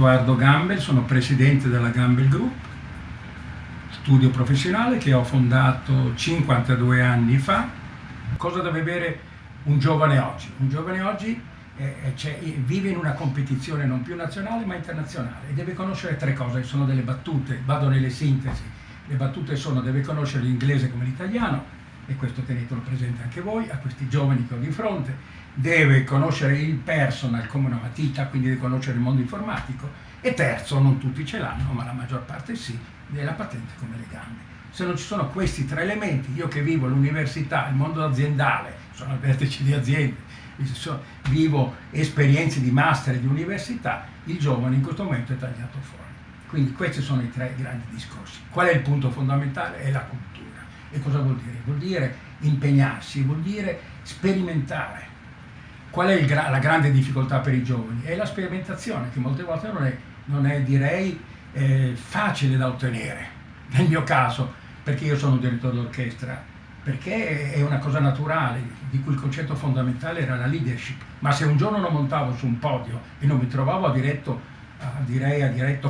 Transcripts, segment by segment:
Edoardo Gambel, sono presidente della Gambel Group, studio professionale che ho fondato 52 anni fa. Cosa deve avere un giovane oggi? Un giovane oggi vive in una competizione non più nazionale ma internazionale e deve conoscere tre cose, sono delle battute, vado nelle sintesi. Le battute sono: deve conoscere l'inglese come l'italiano, e questo tenetelo presente anche voi, a questi giovani che ho di fronte. Deve conoscere il personal come una matita, quindi deve conoscere il mondo informatico. E terzo, non tutti ce l'hanno, ma la maggior parte sì, della patente come le gambe. Se non ci sono questi tre elementi, io che vivo l'università, il mondo aziendale, sono al vertice di aziende, vivo esperienze di master e di università, il giovane in questo momento è tagliato fuori. Quindi questi sono i tre grandi discorsi. Qual è il punto fondamentale? È la cultura. E cosa vuol dire? Vuol dire impegnarsi, vuol dire sperimentare. Qual è la grande difficoltà per i giovani? È la sperimentazione, che molte volte non è direi, facile da ottenere. Nel mio caso, perché io sono un direttore d'orchestra, perché è una cosa naturale, di cui il concetto fondamentale era la leadership. Ma se un giorno non montavo su un podio e non mi trovavo a diretto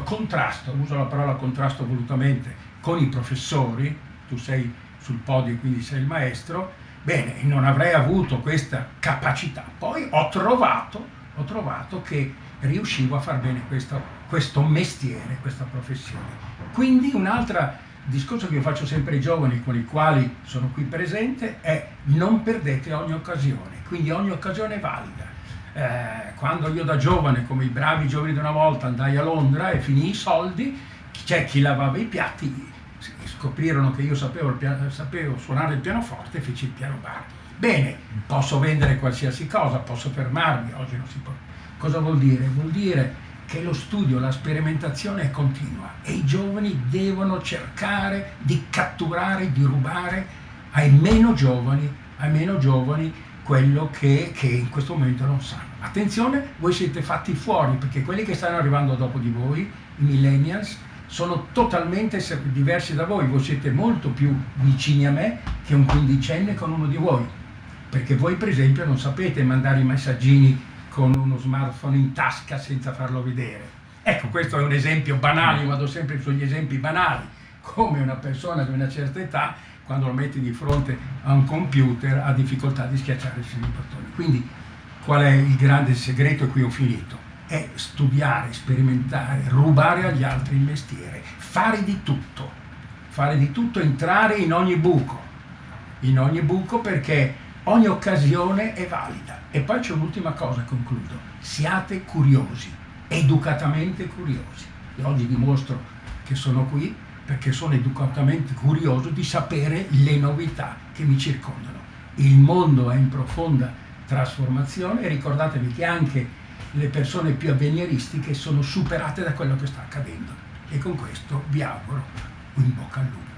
contrasto, uso la parola contrasto volutamente, con i professori, tu sei sul podio e quindi sei il maestro, bene, non avrei avuto questa capacità. Poi ho trovato che riuscivo a far bene questo mestiere, questa professione. Quindi un altro discorso che io faccio sempre ai giovani con i quali sono qui presente è: non perdete ogni occasione, quindi ogni occasione è valida. Quando io da giovane, come i bravi giovani di una volta, andai a Londra e finii i soldi, c'è chi lavava i piatti, scoprirono che io sapevo suonare il pianoforte e feci il piano bar. Bene, posso vendere qualsiasi cosa, posso fermarmi, oggi non si può. Cosa vuol dire? Vuol dire che lo studio, la sperimentazione è continua e i giovani devono cercare di catturare, di rubare ai meno giovani quello che in questo momento non sanno. Attenzione, voi siete fatti fuori, perché quelli che stanno arrivando dopo di voi, i millennials, sono totalmente diversi da voi. Voi siete molto più vicini a me che un quindicenne con uno di voi, perché voi per esempio non sapete mandare i messaggini con uno smartphone in tasca senza farlo vedere. Ecco, questo è un esempio banale, io vado sempre sugli esempi banali, come una persona di una certa età, quando lo metti di fronte a un computer, ha difficoltà di schiacciare sui bottoni. Quindi qual è il grande segreto? E qui ho finito. È studiare, sperimentare, rubare agli altri il mestiere, fare di tutto, entrare in ogni buco, perché ogni occasione è valida. E poi c'è un'ultima cosa, concludo: siate curiosi, educatamente curiosi. E oggi dimostro che sono qui perché sono educatamente curioso di sapere le novità che mi circondano. Il mondo è in profonda trasformazione e ricordatevi che anche le persone più avveniristiche sono superate da quello che sta accadendo. E con questo vi auguro un in bocca al lupo.